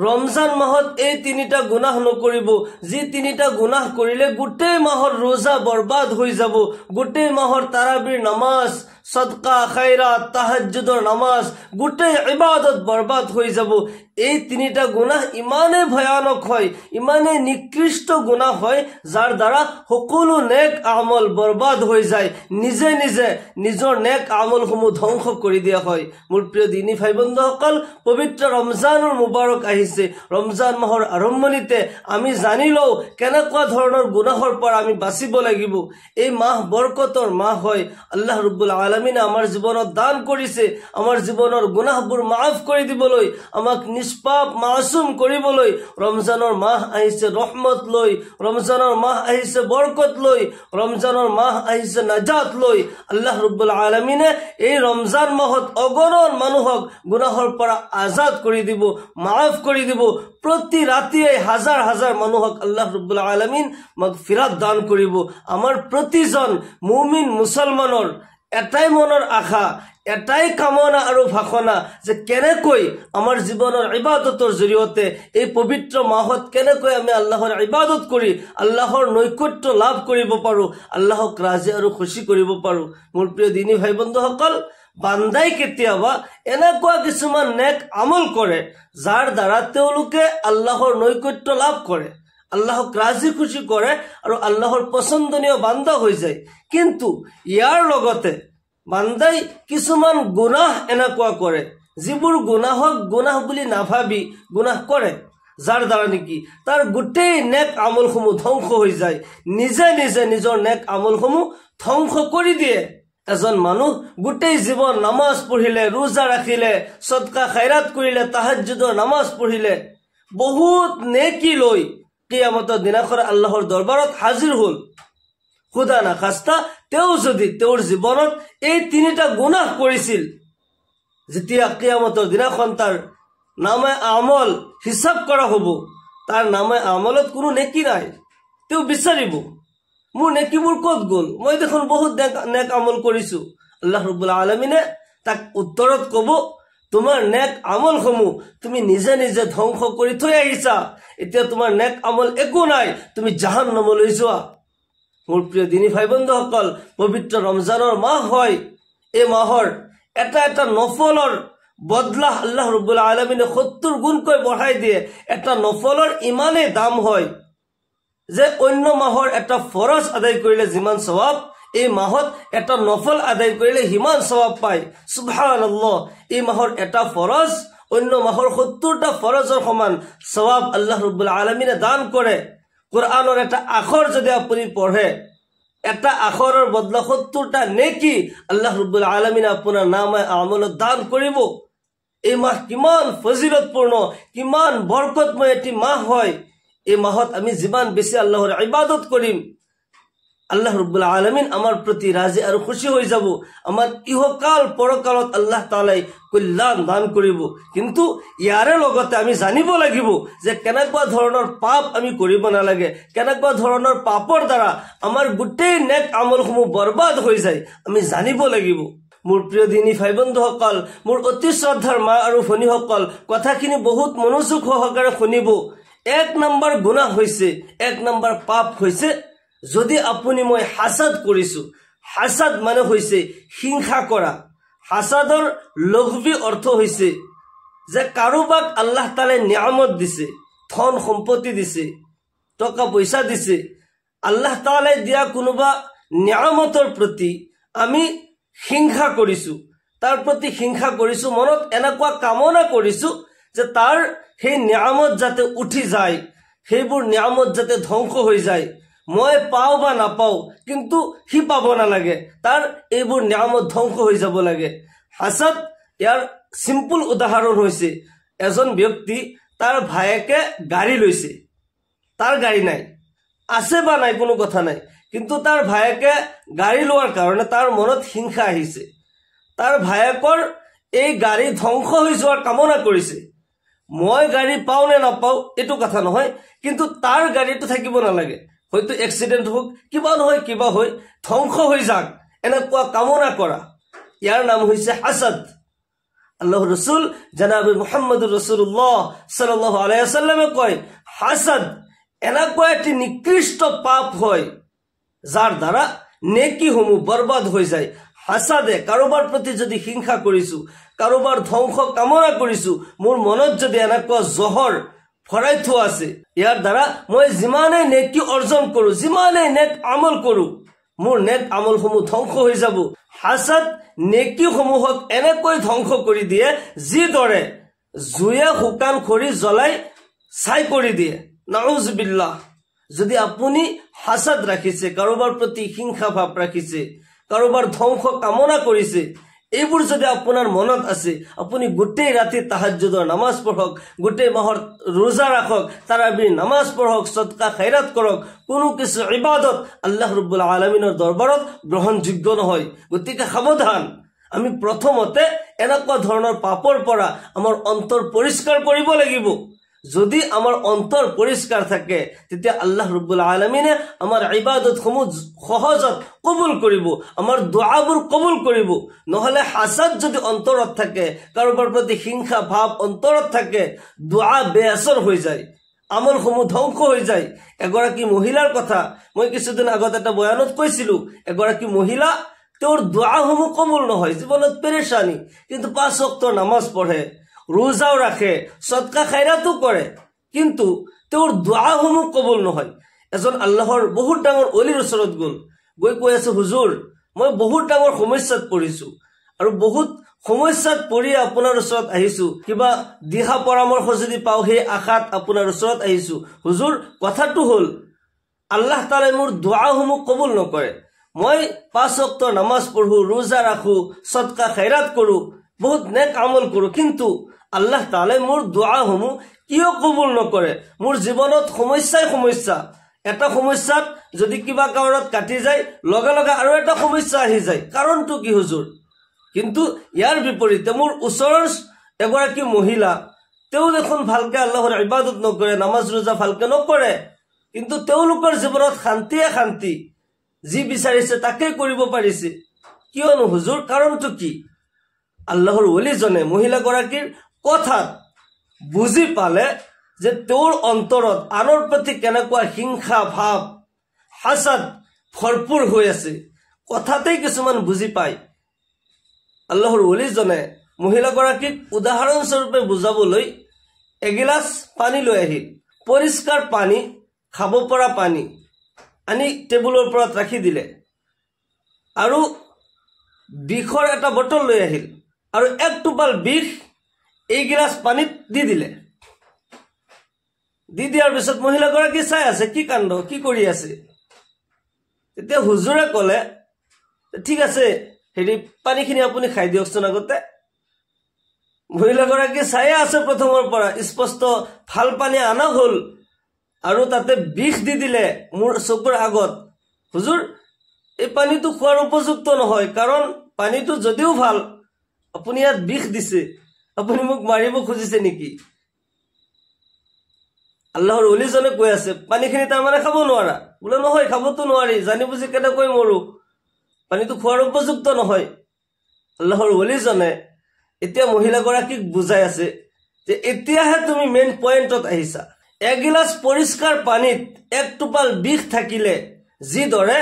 ৰমজান মাহত এই তিনিটা গুনাহ নকৰিব, যি তিনিটা গুনাহ কৰিলে গোটেই মাহৰ ৰোজা বৰবাদ হৈ যাব, গোটেই মাহৰ তাৰাবিৰ নামাজ, সদকা খায়ৰাত, তাহাজ্জুদৰ নামাজ, গোটেই ইবাদত বৰবাদ হৈ যাব। এই তিনিটা গুনাহ ইমানে ভয়ানক হয়, ইমানে নিকৃষ্ট গুনাহ হয়, যাৰ দ্বাৰা সকলো নেক আমল বৰবাদ হৈ যায়, নিজে নিজে নিজৰ নেক আমলসমূহ ধ্বংস কৰি দিয়া হয়। মোৰ প্ৰিয় দিনী ভাই বন্ধুসকল, পবিত্ৰ ৰমজানৰ মুবাৰক আহিছে। ৰমজান মাহৰ আৰম্ভণিতে আমি জানি লওঁ কেনেকুৱা ধৰণৰ গুনাহৰ পৰা আমি বাচিব লাগিব। এই মাহ বৰকতৰ মাহ হয়। আল্লাহ ৰব্বুল আলামিনে আমাৰ জীৱনত দান কৰিছে, আমাৰ জীৱনৰ গুনাহবোৰ মাফ কৰি দিবলৈ, আমাক নিষ্পাপ মাসুম কৰিবলৈ। ৰমজানৰ মাহ আহিছে ৰহমত লৈ, ৰমজানৰ মাহ আহিছে বৰকত লৈ, ৰমজানৰ মাহ আহিছে নাজাত লৈ। আল্লাহ ৰব্বুল আলামিনে এই ৰমজান মাহত অগণন মানুহক গুনাহৰ পৰা আজাদ কৰি দিব, মাফ কৰি দিব। প্ৰতি ৰাতিয়ে হাজাৰ হাজাৰ মানুহক আল্লাহ ৰব্বুল আলামিন মাগফিৰাত দান কৰিব। আমাৰ প্ৰতিজন মুমিন মুছলমানৰ এটাই মনৰ আশা, এটাই কামনা আৰু ভাষণা যে কেনেকৈ আমাৰ জীৱনৰ ইবাদতৰ জৰিয়তে এই পবিত্ৰ মাহত কেনেকৈ আমি আল্লাহৰ ইবাদত কৰি আল্লাহৰ নৈকট্য লাভ কৰিব পাৰোঁ, আল্লাহক ৰাজি আৰু খুশি কৰিব পাৰোঁ। মোৰ প্ৰিয় দিনী ভাই বন্ধুসকল, বান্দাই কেতিয়াবা এনেকুৱা কিছুমান নেক আমল কৰে যাৰ দ্বাৰা তেওঁলোকে আল্লাহৰ নৈকট্য লাভ কৰে, আল্লাহক ৰাজি খুশি কৰে আৰু আল্লাহৰ পছন্দনীয় বান্দা হৈ যায়। কিন্তু ইয়াৰ লগতে বান্দাই কিছুমান গুনাহ এনেকুৱা কৰে যিবোৰ গুনাহক গুনাহ বুলি নাভাবি গুনাহ কৰে, যাৰ দ্বাৰা নেকি তাৰ গোটেই নেক আমলসমূহ ধ্বংস হৈ যায়, নিজে নিজে নিজৰ নেক আমলসমূহ ধ্বংস কৰি দিয়ে। এজন মানুহ গোটেই জীৱন নামাজ পঢ়িলে, ৰোজা ৰাখিলে, সদকা খায়ৰাত কৰিলে, তাহাজ্জুদৰ নামাজ পঢ়িলে, বহুত নেকি লৈ কিয়ামতৰ দিনাখন আল্লাহৰ দৰবাৰত হাজিৰ হ'ল। খুদা নাখাস্তা তেওঁ যদি তেওঁৰ জীৱনত এই তিনিটা গুনাহ কৰিছিল, যেতিয়া কিয়ামতৰ দিনাখন তাৰ নামে আমল হিচাপ কৰা হ'ব, তাৰ নামে আমলত কোনো নেকি নাই। তেওঁ বিচাৰিব মোৰ নেকিবোৰ ক'ত গ'ল, মই দেখোন বহুত নেক আমল কৰিছো। আল্লাহ ৰাব্বুল আলামিনে তাক উত্তৰত ক'ব, তোমাৰ নেক আমলসমূহ তুমি নিজে নিজে ধ্বংস কৰি থৈ আহিছা, এতিয়া তোমাৰ নেক আমল একো নাই, তুমি জাহান্নামলৈ যোৱা। মোৰ প্ৰিয় দিনী ভাই বন্ধুসকল, পবিত্ৰ ৰমজানৰ মাহ হয়। এই মাহৰ এটা এটা নফলৰ বদলা আল্লাহ ৰাব্বুল আলামিনে 70 গুণকৈ বঢ়াই দিয়ে। এটা নফলৰ ইমানেই দাম হয় যে অন্য মাহৰ এটা ফৰজ আদায় কৰিলে যিমান সওয়াব, এই মাহত এটা নফল আদায় কৰিলে সিমান সওয়াব পায়। সুবহানাল্লাহ, এই মাহৰ এটা ফৰজ অন্য মাহৰ 70টা ফৰজৰ সমান সওয়াব আল্লাহ ৰাব্বুল আলামিনে দান কৰে। কোরআনের একটা আখর যদি আপনি পড়ে, একটা আখরের বদলা 70টা নেকি আল্লাহ রাব্বুল আলামিন আপনার নামে আমলত দান করিব। এই মাহ কিমান ফজিলতপূর্ণ, কিমান বরকতময় এটি মাহ হয়। এই মাহত আমি যিমান বেশি আল্লাহর ইবাদত করিম, আল্লাহ রাব্বুল আলামিন আমার প্রতি রাজি আর খুশি হয়ে যাব। আমার ইহকাল পরকালত আল্লাহ তাআলাই কল্যাণ দান করিব। কিন্তু ইয়াৰে লগতে আমি জানিব লাগিব যে কেনেকুৱা ধৰণৰ পাপ আমি কৰিব নালাগে, কেনেকুৱা ধৰণৰ পাপৰ দ্বাৰা আমাৰ গোটেই নেক আমলসমূহ বৰবাদ হৈ যায়, আমি জানিব লাগিব। মোৰ প্ৰিয় দিনী ভাই বন্ধুসকল, মোৰ অতি শ্ৰদ্ধাৰ মা আৰু ভনীসকল, কথাখিনি বহুত মনোযোগ সহকাৰে শুনিব। 1 নম্বৰ গুনাহ হৈছে, 1 নম্বৰ পাপ হৈছে যদি আপুনি মই হাসাদ কৰিছো। হাসাদ মানে হৈছে হিংসা কৰা। হাসাদৰ লঘৱী অৰ্থ হৈছে যে কাৰোবাক আল্লাহ তাআলাই নিয়ামত দিছে, ধন সম্পত্তি দিছে, টকা পইচা দিছে, আল্লাহ তাআলাই দিয়া কোনোবা নিয়ামতৰ প্ৰতি আমি হিংসা কৰিছো, তাৰ প্ৰতি হিংসা কৰিছো, মনত এনেকুৱা কামনা কৰিছো যে তাৰ সেই নিয়ামত যাতে উঠি যায়, সেইবোৰ নিয়ামত যাতে ধ্বংস হৈ যায়, মই পাও বা নাপাও কিন্তু সি পাব নালাগে, তাৰ এইবোৰ নিয়ামত ধ্বংস হৈ যাব লাগে। হাসাদ ইয়াৰ সিম্পল উদাহৰণ হৈছে এজন ব্যক্তি, তাৰ ভায়েকে গাড়ী লৈছে, তাৰ গাড়ী নাই, আছে বা নাই কোনো কথা নাই, কিন্তু তাৰ ভায়েকে গাড়ী লোৱাৰ কাৰণে তাৰ মনত হিংসা আহিছে। তাৰ ভায়েকৰ এই গাড়ী ধ্বংস হৈ যোৱাৰ কামনা কৰিছে। মই গাড়ী পাও নে নাপাও এইটো কথা নহয়, কিন্তু তাৰ গাড়ীটো থাকিব নালাগে, হয়তো এক্সিডেন্ট হোক, কিবা নহয় কিবা হৈ ধ্বংস হৈ যাক, এনেকুৱা কামনা কৰা, ইয়াৰ নাম হৈছে হাসাদ। আল্লাহৰ ৰাসূল জনাব মুহাম্মদুৰ ৰাসূলুল্লাহ সাল্লাল্লাহু আলাইহি ওয়াসাল্লামে কয় হাসাদ এনেকুৱা এটি নিকৃষ্ট পাপ হয় যাৰ দ্বাৰা নেকিসমূহ বৰবাদ হৈ যায়। হাসাদে কাৰোবাৰ প্ৰতি যদি হিংসা কৰিছো, কাৰোবাৰ ধ্বংস কামনা কৰিছো, মোৰ মনত যদি এনেকুৱা জহৰ ভৰাই থোৱা আছে, ইয়াৰ দ্বাৰা মই যিমানে নেকি অৰ্জন কৰো, যিমানে নেক আমল কৰো, মোৰ নেক আমলসমূহ ধ্বংস হৈ যাব। হাসাদ নেকিসমূহক এনেকৈ ধ্বংস কৰি দিয়ে যিদৰে জুয়ে শুকান খৰি জ্বলাই ছাই কৰি দিয়ে। নাউজ বিল্লাহ। যদি আপুনি হাসাদ ৰাখিছে, কাৰোবাৰ প্ৰতি হিংসা ভাৱ ৰাখিছে, কাৰোবাৰ ধ্বংস কামনা কৰিছে, এইবোৰ যদি আপোনাৰ মনত আছে, আপুনি গোটেই ৰাতি তাহাজ্জুদৰ নামাজ পঢ়ক, গোটেই মাহৰ ৰোজা ৰাখক, তাৰাবিৰ নামাজ পঢ়ক, সদকা খৈৰাত কৰক, কোনো কিছু ইবাদত আল্লাহ ৰাব্বুল আলামিনৰ দৰবাৰত গ্ৰহণযোগ্য নহয়। গতিকে সাৱধান। আমি প্ৰথমতে এনেকুৱা ধৰণৰ পাপৰ পৰা আমাৰ অন্তৰ পৰিষ্কাৰ কৰিব লাগিব। যদি আমাৰ অন্তৰ পৰিষ্কাৰ থাকে তেতিয়া আল্লাহ ৰাব্বুল আলামিনে আমাৰ ইবাদতসমূহ সহজত কবুল কৰিব, আমাৰ দুআবোৰ কবুল কৰিব। নহলে হাসাদ যদি অন্তৰত থাকে, কাৰোবাৰ প্ৰতি হিংসা ভাৱ অন্তৰত থাকে, দুআ বেআসৰ হৈ যায়, আমলসমূহ ধ্বংস হৈ যায়। এগৰাকী মহিলাৰ কথা মই কিছুদিন আগত এটা বয়ানত কৈছিলো। এগৰাকী মহিলা, তেওঁৰ দুআসমূহ কবুল নহয়, জীৱনত পেৰেশানি, কিন্তু 5 ওয়াক্তৰ নামাজ পঢ়ে, ৰোজাও ৰাখে, সদকা খৈৰাতো কৰে, কিন্তু তেওঁৰ দুআসমূহ কবুল নহয়। এজন আল্লাহৰ বহুত ডাঙৰ অলিৰ ওচৰত গৈ কৈ আছে, হুজুৰ মই বহুত ডাঙৰ সমস্যাত পৰিছো আৰু বহুত সমস্যাত পৰি আপোনাৰ ওচৰত আহিছো, কিবা দিহা পৰামৰ্শ যদি পাওঁ সেই আশাত আপোনাৰ ওচৰত আহিছো। হুজুৰ কথাটো হ'ল আল্লাহ তাআলাই মোৰ দুআসমূহ কবুল নকৰে। মই 5 ওয়াক্তৰ নামাজ পঢ়ো, ৰোজা ৰাখো, সদকা খৈৰাত কৰো, বহুত নেক আমল কৰো, কিন্তু আল্লাহ তাআলাই মোৰ দুআসমূহ কিয় কবুল নকৰে? মোৰ জীৱনত সমস্যা, এটা সমস্যাত যদি কিবা কাৰণত কাটি যায়, লগে লগে আৰু এটা সমস্যা আহি যায়। কাৰণটো কি হুজুৰ? কিন্তু ইয়াৰ বিপৰীতে মোৰ ওচৰৰ এগৰাকী মহিলা, তেওঁ দেখোন ভালকে আল্লাহৰ ইবাদত নকৰে, নামাজ ৰোজা ভালকে নকৰে, কিন্তু তেওঁলোকৰ জীৱনত শান্তি, যি বিচাৰিছে তাকে কৰিব পাৰিছে। কিয়নো হুজুৰ? কাৰণটো কি? আল্লাহৰ ওলিজনে মহিলাগৰাকীৰ কথাত বুজি পালে যে তেওঁৰ অন্তৰত আনৰ প্ৰতি কেনেকুৱা হিংসা ভাৱ, হাসাদ ভৰপূৰ হৈ আছে। কথাতেই কিছুমান বুজি পায়। আল্লাহৰ ওলিজনে মহিলাগৰাকীক উদাহৰণস্বৰূপে বুজাবলৈ এগিলাচ পানী লৈ আহিল। পৰিষ্কাৰ পানী, খাব পৰা পানী আনি টেবুলৰ ওপৰত ৰাখি দিলে আৰু বিষৰ এটা বটল লৈ আহিল আৰু 1 টোপাল বিষ এই গিলাচ পানীত দি দিলে। দি দিয়াৰ পিছত মহিলাগৰাকী চাই আছে, কি কাণ্ড, কি কৰি আছে। তেতিয়া হুজুৰে ক'লে, ঠিক আছে পানীখিনি আপুনি খাই দিয়কচোন আগতে। মহিলাগৰাকী চাই আছে প্ৰথমৰ পৰা, স্পষ্ট ভাল পানী আনা হ'ল আৰু তাতে বিষ দি দিলে মোৰ চকুৰ আগত। হুজুৰ এই পানীটো খোৱাৰ উপযুক্ত নহয়, কাৰণ পানীটো যদিও ভাল, আপুনি ইয়াত বিষ দিছে, আপুনি মোক মাৰিব খুজিছে নেকি? আল্লাহৰ ওলিজনে কৈ আছে, পানীখিনি তাৰমানে খাব নোৱাৰা? বোলে নহয়, খাবতো নোৱাৰি, জানি বুজি কেনেকৈ মৰো, পানীটো খোৱাৰ উপযুক্ত নহয়। আল্লাহৰ ওলিজনে এতিয়া মহিলাগৰাকীক বুজাই আছে যে এতিয়াহে তুমি মেইন পইণ্টত আহিছা। এগিলাচ পৰিষ্কাৰ পানীত 1 টোপাল বিষ থাকিলে যিদৰে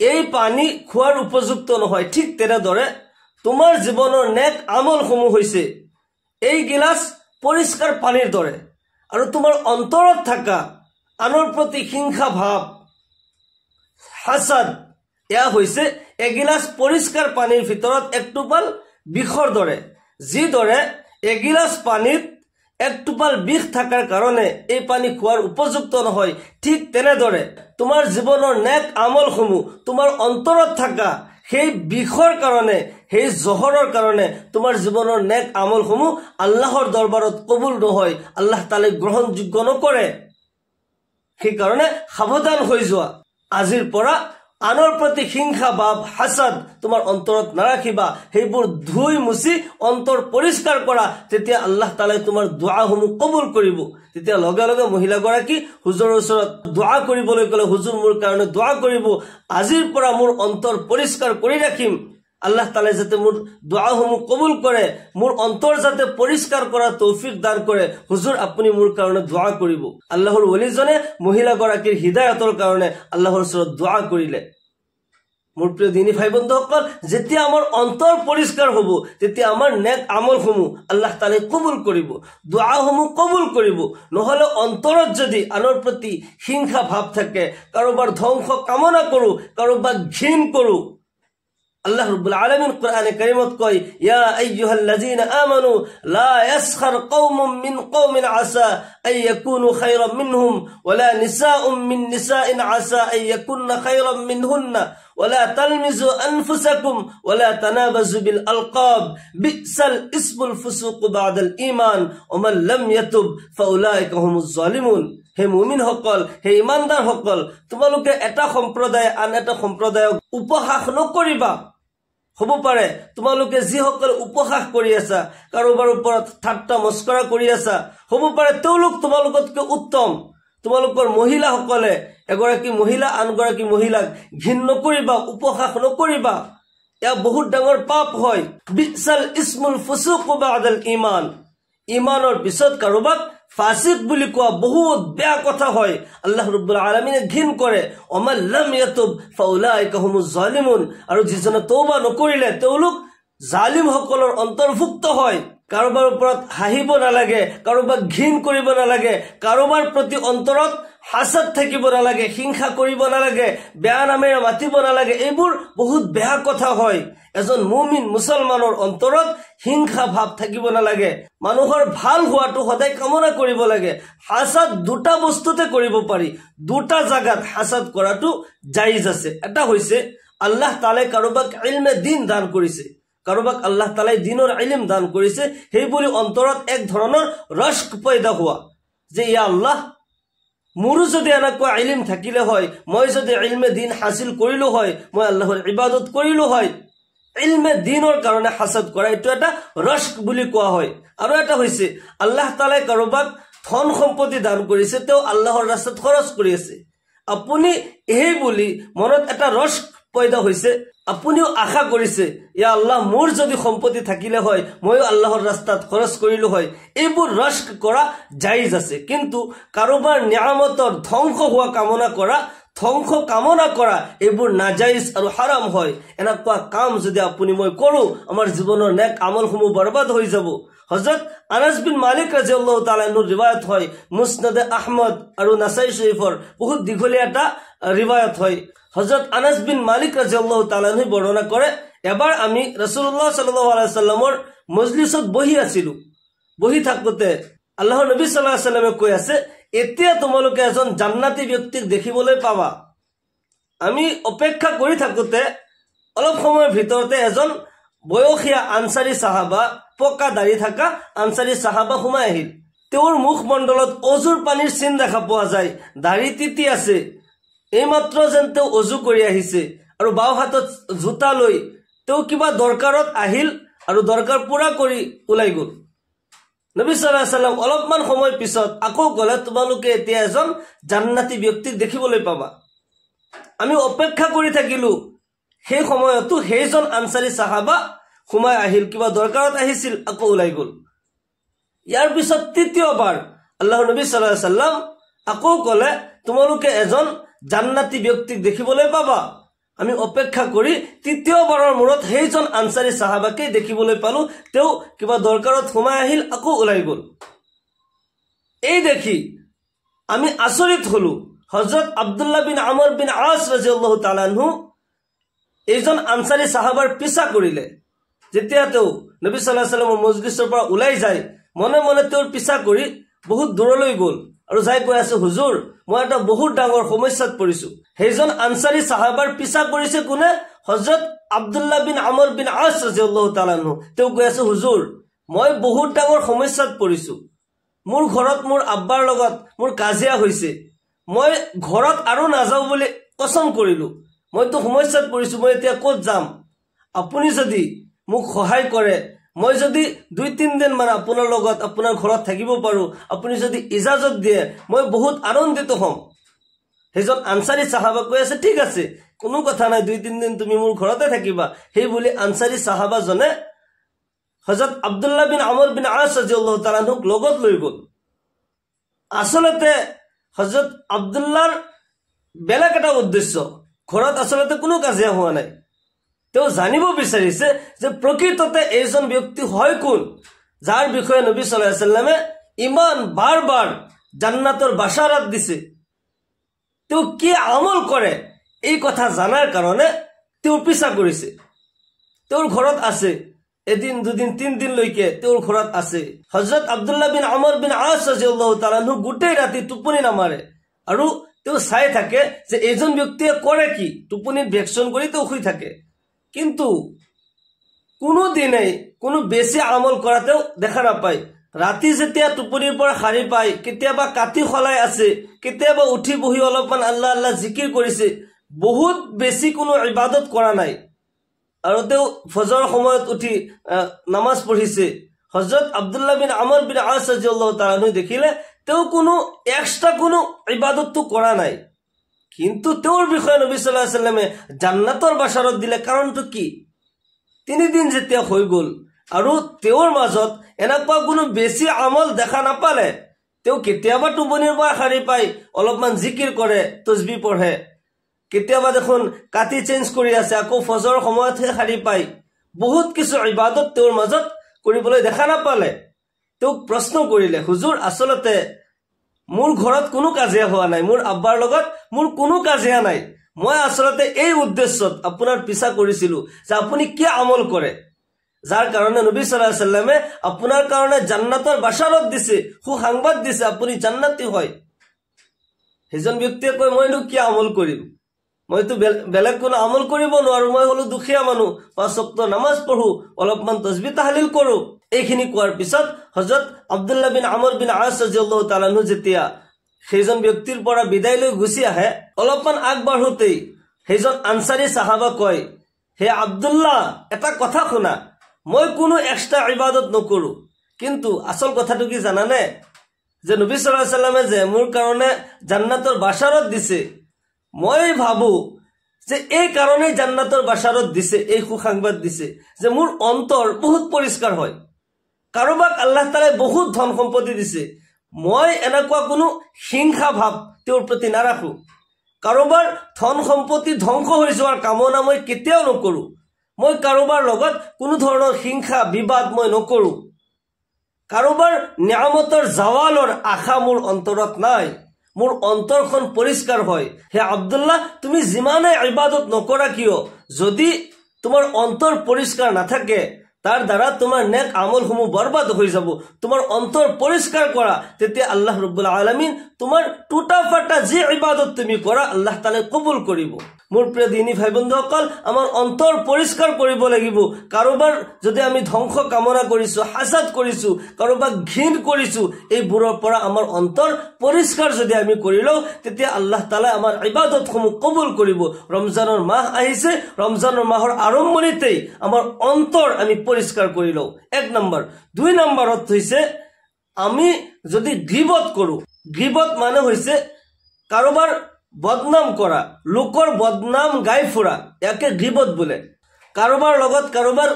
এই পানী খোৱাৰ উপযুক্ত নহয়, ঠিক তেনেদৰে তোমাৰ জীৱনৰ নেক আমলসমূহ হৈছে এই গিলাচ পৰিষ্কাৰ পানীৰ দৰে। আৰু তোমাৰ অন্তৰত থকা আনৰ প্ৰতি হিংসা ভাৱ, হাসাদ, এয়া হৈছে এগিলাচ পৰিষ্কাৰ পানীৰ ভিতৰত 1 টোপাল বিষৰ দৰে। যিদৰে এগিলাচ পানীত 1 টোপাল বিষ থকাৰ কাৰণে এই পানী খোৱাৰ উপযুক্ত নহয়, ঠিক তেনেদৰে তোমাৰ জীৱনৰ নেক আমলসমূহ তোমাৰ অন্তৰত থকা সেই বিষৰ কাৰণে, সেই জহৰৰ কাৰণে তোমাৰ জীৱনৰ নেক আমলসমূহ আল্লাহৰ দৰবাৰত কবুল নহয়, আল্লাহ তাআলাই গ্ৰহণযোগ্য নকৰে। সেইকাৰণে সাৱধান হৈ যোৱা। আজিৰ পৰা আনৰ প্ৰতি হিংসা ভাৱ, হাসাদ তোমাৰ অন্তৰত নাৰাখিবা। সেইবোৰ ধুই মুছি অন্তৰ পৰিষ্কাৰ কৰা, তেতিয়া আল্লাহ তাআলাই তোমাৰ দুআসমূহ কবুল কৰিব। তেতিয়া লগে লগে মহিলাগৰাকী হুজুৰৰ ওচৰত দুআ কৰিবলৈ ক'লে, হুজুৰ মোৰ কাৰণে দুআ কৰিব, আজিৰ পৰা মোৰ অন্তৰ পৰিষ্কাৰ কৰি ৰাখিম, আল্লাহ তাআলা যাতে মোৰ দোৱাসমূহ কবুল কৰে, মোৰ অন্তৰ যাতে পৰিষ্কাৰ কৰা তৌফিক দান কৰে। হুজুৰ আপুনি মোৰ কাৰণে দোৱা কৰিব। আল্লাহৰ ওলিজনে মহিলাগৰাকীৰ হিদায়তৰ কাৰণে আল্লাহৰ ওচৰত দোৱা কৰিলে। মোৰ প্ৰিয় দিনী ভাই বন্ধুসকল, যেতিয়া আমাৰ অন্তৰ পৰিষ্কাৰ হ'ব তেতিয়া আমাৰ নেক আমলসমূহ আল্লাহ তাআলাই কবুল কৰিব, দোৱাসমূহ কবুল কৰিব। নহলে অন্তৰত যদি আনৰ প্ৰতি হিংসা ভাৱ থাকে, কাৰোবাৰ ধ্বংস কামনা কৰো, কাৰোবাক ঘৃণ কৰো, আল্লাহ রাব্বুল আলামিন কোরআনে কারীমত কয়, ইয়া আইয়ুহাল্লাযীনা আমানু লা ইয়াসখার কওমুম মিন কওমিন আসা আন ইয়াকুনু খায়রাম মিনহুম ওয়ালা নিসাউম মিন নিসাইন আসা আন ইয়াকুননা খায়রাম মিনহুন্না ওয়ালা তালমিজু আনফুসাকুম ওয়ালা তানাবাজু বিল আলকাব বিসাল ইসমুল ফুসুক বাদাল ঈমান ওয়া মান লাম ইয়াতুব ফাউলাইকা হুমুজ জালিমুন। হে মুমিন সকল, হে ইমানদাৰ সকল, তোমালোকে এটা সম্প্ৰদায় আন এটা সম্প্ৰদায়ক উপহাস নকৰিবা। হ'ব পাৰে তোমালোকে যিসকল উপহাস কৰি আছা, কাৰোবাৰ ওপৰত ঠাট্টা মস্কৰা কৰি আছা, হ'ব পাৰে তেওঁলোক তোমালোকতকৈ উত্তম। তোমালোকৰ মহিলাসকলে এগৰাকী মহিলা আনগৰাকী মহিলাক ঘৃণ নকৰিবা, উপহাস নকৰিবা। এয়া বহুত ডাঙৰ পাপ হয়। বিসাল ইসমুল ফুসুক বাদাল ঈমান, ঈমানৰ পিছত কাৰোবাক ফাসিক বুলি কোৱা বহুত বেয়া কথা হয়। আল্লাহ ৰাব্বুল আলামিনে ঘৃণ কৰে। ওমান লাম ইয়াতুব ফাউলাইকা হুমুজ জালিমুন, আৰু যিজনে তওবা নকৰিলে তেওঁলোক জালিম সকলৰ অন্তৰ্ভুক্ত হয়। কাৰোবাৰ ওপৰত হাঁহিব নালাগে, কাৰোবাক ঘৃণ কৰিব নালাগে, কাৰোবাৰ প্ৰতি অন্তৰত হাসাদ থাকিব নালাগে, হিংসা কৰিব নালাগে, বেয়া নামেৰে মাতিব নালাগে। এইবোৰ বহুত বেয়া কথা হয়। এজন মুমিন মুছলমানৰ অন্তৰত হিংসা ভাৱ থাকিব নালাগে। মানুহৰ ভাল হোৱাটো সদায় কামনা কৰিব লাগে। হাসাদ দুটা বস্তুতে কৰিব পাৰি, দুটা জাগাত হাসাদ কৰাটো জায়েজ আছে। এটা হৈছে আল্লাহ তাআলাই কাৰোবাক ইলমে দিন দান কৰিছে, কাৰোবাক আল্লাহ তাআলাই দিনৰ ইলম দান কৰিছে, সেই বুলি অন্তৰত এক ধৰণৰ ৰশক পয়দা হোৱা যে ইয়া আল্লাহ, মোৰো যদি এনেকুৱা ইলম থাকিলে হয়, মই যদি ইলমে দিন হাসিল কৰিলো হয়, মই আল্লাহৰ ইবাদত কৰিলো হয়। ইলমে দিনৰ কাৰণে হাসাদ কৰা এইটো এটা ৰশক বুলি কোৱা হয়। আৰু এটা হৈছে আল্লাহ তাআলাই কাৰোবাক ধন সম্পত্তি দান কৰিছে, তেওঁ আল্লাহৰ ৰাস্তাত খৰচ কৰি আছে। আপুনি এই বুলি মনত এটা ৰশক পয়দা হৈছে, আপুনিও আশা কৰিছে ইয়া আল্লাহ, মোৰ যদি সম্পত্তি থাকিলে হয় ময়ো আল্লাহৰ ৰাস্তাত খৰচ কৰিলো হয়। এইবোৰ ৰশক কৰা জায়েজ আছে। কিন্তু কাৰোবাৰ নিয়ামতৰ ধ্বংস হোৱা কামনা কৰা, ধ্বংস কামনা কৰা, এইবোৰ নাজায়েজ আৰু হাৰাম হয়। এনেকুৱা কাম যদি আপুনি মই কৰো, আমাৰ জীৱনৰ নেক আমলসমূহ বৰবাদ হৈ যাব। হযৰত আনাস বিন মালিক ৰাদিয়াল্লাহু তাআলা আনহুৰ ৰিৱায়াত হয়, মুসনাদে আহমদ আৰু নাসাই শৰীফৰ বহুত দীঘলীয়া এটা ৰিৱায়াত হয়। হযৰত আনাস বিন মালিক ৰাদিয়াল্লাহু তাআলা আনহু বৰ্ণনা কৰে, এবাৰ আমি ৰাসূলুল্লাহ সাল্লাল্লাহু আলাইহি সাল্লামৰ মজলিছত বহি আছিলো। বহি থাকোতে আল্লাহৰ নবী সাল্লাল্লাহু আলাইহি সাল্লামে কৈ আছে, এতিয়া তোমালোকে এজন জান্নাতি ব্যক্তিক দেখিবলৈ পাবা। আমি অপেক্ষা কৰি থাকোতে অলপ সময়ৰ ভিতৰতে এজন বয়সীয়া আনসাৰী সাহাবা, পকা দাড়ি থকা আনসাৰী সাহাবা সোমাই আহিল। তেওঁৰ মুখমণ্ডলত অজুৰ পানীৰ চিন দেখা পোৱা যায়, দাড়ি তিতি আছে, এইমাত্ৰ যেন তেওঁ অজু কৰি আহিছে, আৰু বাওঁ হাতত জোতা লৈ তেওঁ কিবা দৰকাৰত আহিল আৰু দৰকাৰ পুৰা কৰি ওলাই গ'ল। নবী সাল্লাল্লাহু আলাইহি সাল্লাম অলপমান সময় পিছত আকৌ ক'লে, তোমালোকে এতিয়া এজন জান্নাতি ব্যক্তিক দেখিবলৈ পাবা। আমি অপেক্ষা কৰি থাকিলো। সেই সময়তো সেইজন আনসাৰী সাহাবা সোমাই আহিল, কিবা দৰকাৰত আহিছিল, আকৌ ওলাই গ'ল। ইয়াৰ পিছত তৃতীয়বাৰ আল্লাহৰ নবী সাল্লাল্লাহু আলাইহি সাল্লাম আকৌ ক'লে, তোমালোকে এজন জান্নাতি ব্যক্তিক দেখিবলৈ পাবা। আমি অপেক্ষা কৰি তৃতীয়বাৰৰ মূৰত সেইজন আনসাৰী সাহাবাকে দেখিবলৈ পালো, তেওঁ কিবা দৰকাৰত সোমাই আহিল, আকৌ ওলাই গ'ল। এই দেখি আমি আচৰিত হলো। হযৰত আব্দুল্লাহ বিন আমৰ বিন আস ৰাদিয়াল্লাহু তাআলা আনহু এইজন আনসাৰী সাহাবাৰ পিছা কৰিলে। যেতিয়া তেওঁ নবী সাল্লাল্লাহু আলাইহি সাল্লামৰ মজলিছৰ পৰা ওলাই যায়, মনে মনে তেওঁৰ পিছা কৰি বহুত দূৰলৈ গ'ল আৰু যাই কৈ আছে, হুজুৰ, মই এটা বহুত ডাঙৰ সমস্যাত পৰিছো। সেইজন আনসাৰী সাহাবাৰ পিছা কৰিছে কোনে? হযৰত আব্দুল্লাহ বিন আমৰ বিন আস ৰাদিয়াল্লাহু তাআলা আনহু। তেওঁ কৈ আছে, হুজুৰ, মই বহুত ডাঙৰ সমস্যাত পৰিছো। মোৰ ঘৰত মোৰ আব্বাৰ লগত মোৰ কাজিয়া হৈছে। মই ঘৰত আৰু নাযাওঁ বুলি কসম কৰিলো। মইতো সমস্যাত পৰিছো, মই এতিয়া ক'ত যাম? আপুনি যদি মোক সহায় কৰে, মই যদি 2-3 দিন মান আপোনাৰ লগত আপোনাৰ ঘৰত থাকিব পাৰো, আপুনি যদি ইজাজত দিয়ে, মই বহুত আনন্দিত হ'ম। সেইজন আনসাৰী সাহাবা কৈ আছে ঠিক আছে কোনো কথা নাই 2-3 দিন তুমি মোৰ ঘৰতে থাকিবা সেই বুলি আনসাৰী সাহাবাজনে হযরত আব্দুল্লাহ বিন আমর বিন আস রাদিয়াল্লাহু তাআলা আনহুক লগত লৈ গল আসলতে হযরত আব্দুল্লাহর বেলেগ এটা উদ্দেশ্য ঘৰত আসলতে কোনো কাজিয়া হোৱা নাই তেওঁ জানিব বিচাৰিছে যে প্ৰকৃততে এইজন ব্যক্তি হয় কোন যাৰ বিষয়ে নবী সাল্লাল্লাহু আলাইহি সাল্লামে ইমান বাৰবাৰ জান্নাতৰ বাশাৰত দিছে তেওঁ কি আমল কৰে এই কথা জানাৰ কাৰণে তেওঁ পিছা কৰিছে তেওঁৰ ঘৰত আছে এদিন দুদিন 3 দিন লৈকে তেওঁৰ ঘৰত আছে হযৰত আব্দুল্লাহ বিন আমৰ বিন আস ৰাদিয়াল্লাহু তাআলা আনহু গোটেই ৰাতি টোপনি নামাৰে আৰু তেওঁ চাই থাকে যে এইজন ব্যক্তিয়ে কৰে কি টোপনিত ভেকশন কৰি তেওঁ শুই থাকে কিন্তু কোনো দিনে কোনো বেছি আমল কৰাতেও দেখা নাপায় ৰাতি যেতিয়া টোপনিৰ পৰা সাৰি পায় কেতিয়াবা কাটি খলাই আছে কেতিয়াবা উঠি বহি অলপমান আল্লাহ আল্লাহ জিকিৰ কৰিছে বহুত বেছি কোনো ইবাদত কৰা নাই আৰু তেওঁ ফজৰ সময়ত উঠি নামাজ পঢ়িছে হযরত আব্দুল্লাহ বিন আমর বিন আস রাদিয়াল্লাহু তাআলা আনহু দেখিলে তেওঁ কোনো এক্সট্রা কোনো ইবাদত তো কৰা নাই কিন্তু তেওঁৰ বিষয়ে নবী সাল্লাল্লাহু আলাইহি সাল্লামে জান্নাতৰ বাশাৰত দিলে কাৰণটো কি 3 দিন যেতিয়া হৈ গল আৰু তেওঁৰ মাজত এনেকুৱা কোনো বেছি আমল দেখা নাপালে তেওঁ কেতিয়াবা টোপনিৰ পৰা সাৰি পাই অলপমান জিকিৰ কৰে তসবিহ পঢ়ে কেতিয়াবা দেখোন কাটি চেঞ্জ কৰি আছে আকৌ ফজৰ সময়তহে সাৰি পাই বহুত কিছু ইবাদত তেওঁৰ মাজত কৰিবলৈ দেখা নাপালে তেওঁ প্ৰশ্ন কৰিলে হুজুৰ আসলতে মোৰ ঘৰত কোনো কাজিয়া হোৱা নাই মোৰ আব্বাৰ লগত মোৰ কোনো কাজিয়া নাই মই আসলতে এই উদ্দেশ্যত আপোনাৰ পিছা কৰিছিলো যে আপুনি কি আমল কৰে যাৰ কাৰণে নবী সাল্লাল্লাহু আলাইহি সাল্লামে আপোনাৰ কাৰণে জান্নাতৰ বাশাৰত দিছে সুসংবাদ দিছে আপুনি জান্নাতি হয় সেইজন ব্যক্তিয়ে কয় মইনো কি আমল কৰিম মইতো বেলেগ কোনো আমল কৰিব নোৱাৰো মই হলো দুখীয়া মানুহ 5 ওয়াক্ত নামাজ পঢ়ো অলপমান তাসবিহ তাহলিল কৰো এইখিনি কোৱাৰ পিছত হযৰত আব্দুল্লাহ বিন আমৰ বিন আস ৰাদিয়াল্লাহু তাআলা আনহু যেতিয়া সেইজন ব্যক্তিৰ পৰা বিদায় লৈ গুছি আহে অলপমান আগবাঢ়োতেই সেইজন আনসাৰী সাহাবা কয় হে আব্দুল্লাহ এটা কথা শুনা মই কোনো এক্সট্ৰা ইবাদত নকৰো কিন্তু আসল কথাটো কি জানানে যে নবী সাল্লাল্লাহু আলাইহি সাল্লামে যে মোৰ কাৰণে জান্নাতৰ বাশাৰত দিছে মই ভাবো যে এই কাৰণে জান্নাতৰ বাশাৰত দিছে এই সুসংবাদ দিছে যে মোৰ অন্তৰ বহুত পৰিষ্কাৰ হয় কাৰোবাক আল্লাহ তাআলাই বহুত ধন সম্পত্তি দিছে মই এনেকুৱা কোনো হিংসা ভাব তেওঁৰ প্ৰতি নাৰাখো কাৰোবাৰ ধন সম্পত্তি ধ্বংস হৈ যোৱাৰ কামনা মই কেতিয়াও নকৰো মই কাৰোবাৰ লগত কোনো ধৰণৰ হিংসা বিবাদ মই নকৰো কাৰোবাৰ নিয়ামতৰ জাৱালৰ আশা মোৰ অন্তৰত নাই মোৰ অন্তৰখন পৰিষ্কাৰ হয় হে আব্দুল্লাহ তুমি যিমানে ইবাদত নকৰা কিয় যদি তোমাৰ অন্তৰ পৰিষ্কাৰ নাথাকে তাৰ দ্বাৰা তোমাৰ নেক আমলসমূহ বৰবাদ হৈ যাব তোমাৰ অন্তৰ পৰিষ্কাৰ কৰা তেতিয়া আল্লাহ ৰাব্বুল আলামিন তোমাৰ টুটা ফাটা যি ইবাদত তুমি কৰা আল্লাহ তাআলা কবুল কৰিব মোৰ প্ৰিয় দিনী ভাই বন্ধুসকল আমাৰ অন্তৰ পৰিষ্কাৰ কৰিব লাগিব কাৰোবাৰ যদি আমি ধ্বংস কামনা কৰিছো হাসাদ কৰিছো কাৰোবাক ঘৃণ কৰিছো এইবোৰৰ পৰা আমাৰ অন্তৰ পৰিষ্কাৰ যদি আমি কৰিলো তেতিয়া আল্লাহ তাআলা আমাৰ ইবাদতসমূহ কবুল কৰিব ৰমজানৰ মাহ আহিছে ৰমজানৰ মাহৰ আৰম্ভণিতেই আমাৰ অন্তৰ আমি পৰিষ্কাৰ কৰি লও 1 নম্বৰ 2 নম্বৰত হৈছে আমি যদি গীবত কৰো গীবত মানে হৈছে কাৰোবাৰ বদনাম কৰা লোকৰ বদনাম গাই ফুৰা ইয়াকে গীবত বোলে কাৰোবাৰ লগত কাৰোবাৰ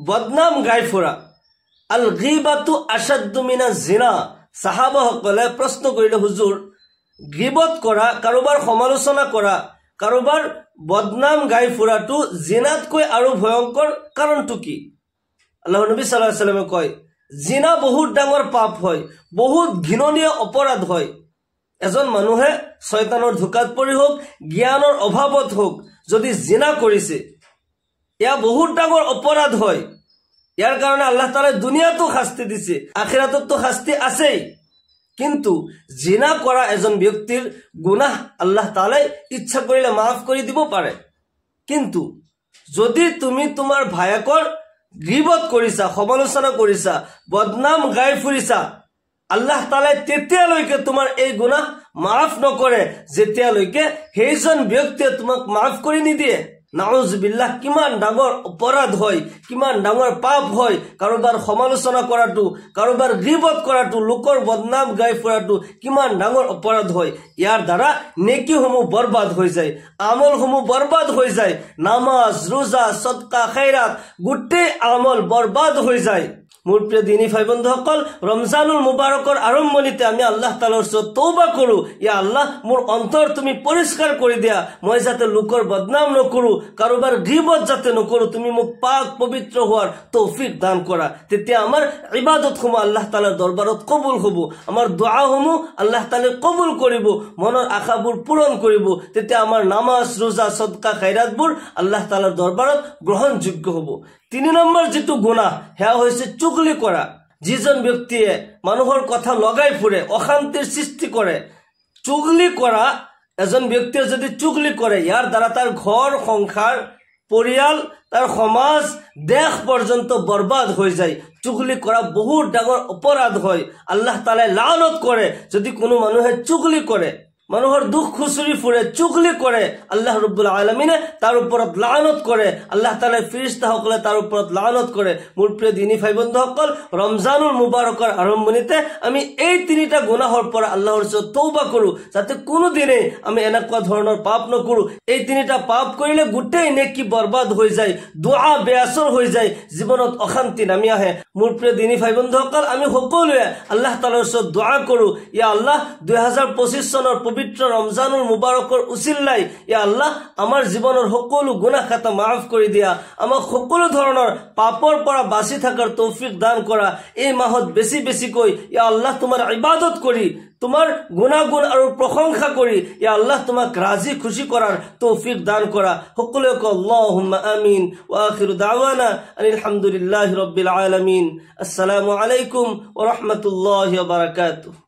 বদনাম গাই ফুৰা আল গীবাতু আশাদ্দু মিনাজ জিনা সাহাবাসকলে প্ৰশ্ন কৰিলে হুজুৰ গীবত কৰা কাৰোবাৰ সমালোচনা কৰা কাৰোবাৰ বদনাম গাই ফুৰাটো জিনাতকৈ আৰু ভয়ংকৰ কাৰণটো কি আল্লাহৰ নবী সাল্লাল্লাহু আলাইহি সাল্লামে কয় জিনা বহুত ডাঙৰ পাপ হয় বহুত ঘৃণনীয় অপৰাধ হয় এজন মানুহে শয়তানৰ ধোকাত পৰি হোক জ্ঞানৰ অভাৱত হোক যদি জিনা কৰিছে ইয়া বহুত ডাঙৰ অপৰাধ হয় ইয়াৰ কাৰণে আল্লাহ তাআলা দুনিয়াতো শাস্তি দিছে আখিৰাততো শাস্তি আছে কিন্তু জিনা কৰা এজন ব্যক্তিৰ গুনাহ আল্লাহ তাআলা ইচ্ছা কৰিলে মাফ কৰি দিব পাৰে কিন্তু যদি তুমি তোমাৰ ভাইকৰ গীবত কৰিছা সমালোচনা কৰিছা বদনাম গাই ফুৰিছা আল্লাহ তাআলা তেতিয়ালৈকে তোমাৰ এই গুনাহ মাফ নকৰে যেতিয়ালৈকে সেইজন ব্যক্তিয়ে তোমাক মাফ কৰি নিদিয়ে নাউজুবিল্লাহ কিমান ডাঙৰ অপৰাধ হয়, কিমান ডাঙৰ পাপ হয়। কাৰোবাৰ সমালোচনা কৰাটো, কাৰোবাৰ গিবত কৰাটো, লোকৰ বদনাম গাই ফুৰাটো কিমান ডাঙৰ অপৰাধ হয়। ইয়াৰ দ্বাৰা নেকিসমূহ বৰবাদ হৈ যায়, আমলসমূহ বৰবাদ হৈ যায়। নামাজ, ৰোজা, সদকা, খৈৰাত গোটেই আমল বৰবাদ হৈ যায়। মোৰ প্ৰিয় দিনী ভাই বন্ধুসকল, ৰমজানুল মুবাৰকৰ আৰম্ভণিতে আমি আল্লাহ তাআলাৰ ওচৰত তওবা কৰো, ইয়া আল্লাহ মোৰ অন্তৰ তুমি পৰিষ্কাৰ কৰি দিয়া, মই যাতে লোকৰ বদনাম নকৰো, কাৰোবাৰ গিবত যাতে নকৰো, তুমি মোক পাক পবিত্ৰ হোৱাৰ তৌফিক দান কৰা। তেতিয়া আমাৰ ইবাদতসমূহ আল্লাহ তাআলাৰ দৰবাৰত কবুল হ'ব, আমাৰ দুআসমূহ আল্লাহ তাআলাই কবুল কৰিব, মনৰ আশাবোৰ পূৰণ কৰিব। তেতিয়া আমাৰ নামাজ, ৰোজা, সদকা, খৈৰাতবোৰ আল্লাহ তাআলাৰ দৰবাৰত গ্ৰহণযোগ্য হ'ব। 3 নম্বৰ যিটো গুনাহ সেয়া হৈছে চুগলি কৰা। যিজন ব্যক্তিয়ে মানুহৰ কথা লগাই ফুৰে, অশান্তিৰ সৃষ্টি কৰে, চুগলি কৰা এজন ব্যক্তিয়ে যদি চুগলি কৰে, ইয়াৰ দ্বাৰা তাৰ ঘৰ সংসাৰ, পৰিয়াল, তাৰ সমাজ, দেশ পৰ্যন্ত বৰবাদ হৈ যায়। চুগলি কৰা বহুত ডাঙৰ অপৰাধ হয়। আল্লাহ তাআলাই লানত কৰে যদি কোনো মানুহে চুগলি কৰে, মানুহৰ দুখ খুচুৰি ফুৰে, চুগলি কৰে, আল্লাহ ৰব্বুল আলামিনে তাৰ ওপৰত লানত কৰে, আল্লাহ তাআলাই ফেৰেশতাসকলে তাৰ ওপৰত লানত কৰে। মোৰ প্ৰিয় দিনী ভাই বন্ধুসকল, ৰমজানুল মুবাৰকৰ আৰম্ভণিতে আমি এই 3টা গুনাহৰ পৰা আল্লাহৰ ওচৰত তওবা কৰো, যাতে কোনোদিনে আমি এনেকুৱা ধৰণৰ পাপ নকৰো। এই 3টা পাপ কৰিলে গোটেই নেকি বৰবাদ হৈ যায়, দুআ বেআসৰ হৈ যায়, জীৱনত অশান্তি নামি আহে। মোৰ প্ৰিয় দিনী ভাই বন্ধুসকল, আমি সকলোৱে আল্লাহ তাআলাৰ ওচৰত দুআ কৰো, ইয়া আল্লাহ 2025 চনৰ পবিত্ৰ ৰমজানুল মুবাৰকৰ উচিলাই ইয়া আল্লাহ আমাৰ জীৱনৰ সকলো গুনাহ খাতা মাফ কৰি দিয়া, আমাক সকলো ধৰণৰ পাপৰ পৰা বাচি থাকাৰ তৌফিক দান কৰা। এই মাহত বেছি বেছিকৈ ইয়া আল্লাহ তোমাৰ ইবাদত কৰি, তোমাৰ গুণাগুণ আৰু প্ৰশংসা কৰি ইয়া আল্লাহ তোমাক ৰাজি খুশি কৰাৰ তৌফিক দান কৰা। সকলোকে আল্লাহুম্মা আমিন ওয়া আখিৰু দাওয়ানা আনিল হামদুলিল্লাহি ৰাব্বিল আলামিন। আসসালামু আলাইকুম ওয়া ৰাহমাতুল্লাহি ওয়া বাৰাকাতুহু।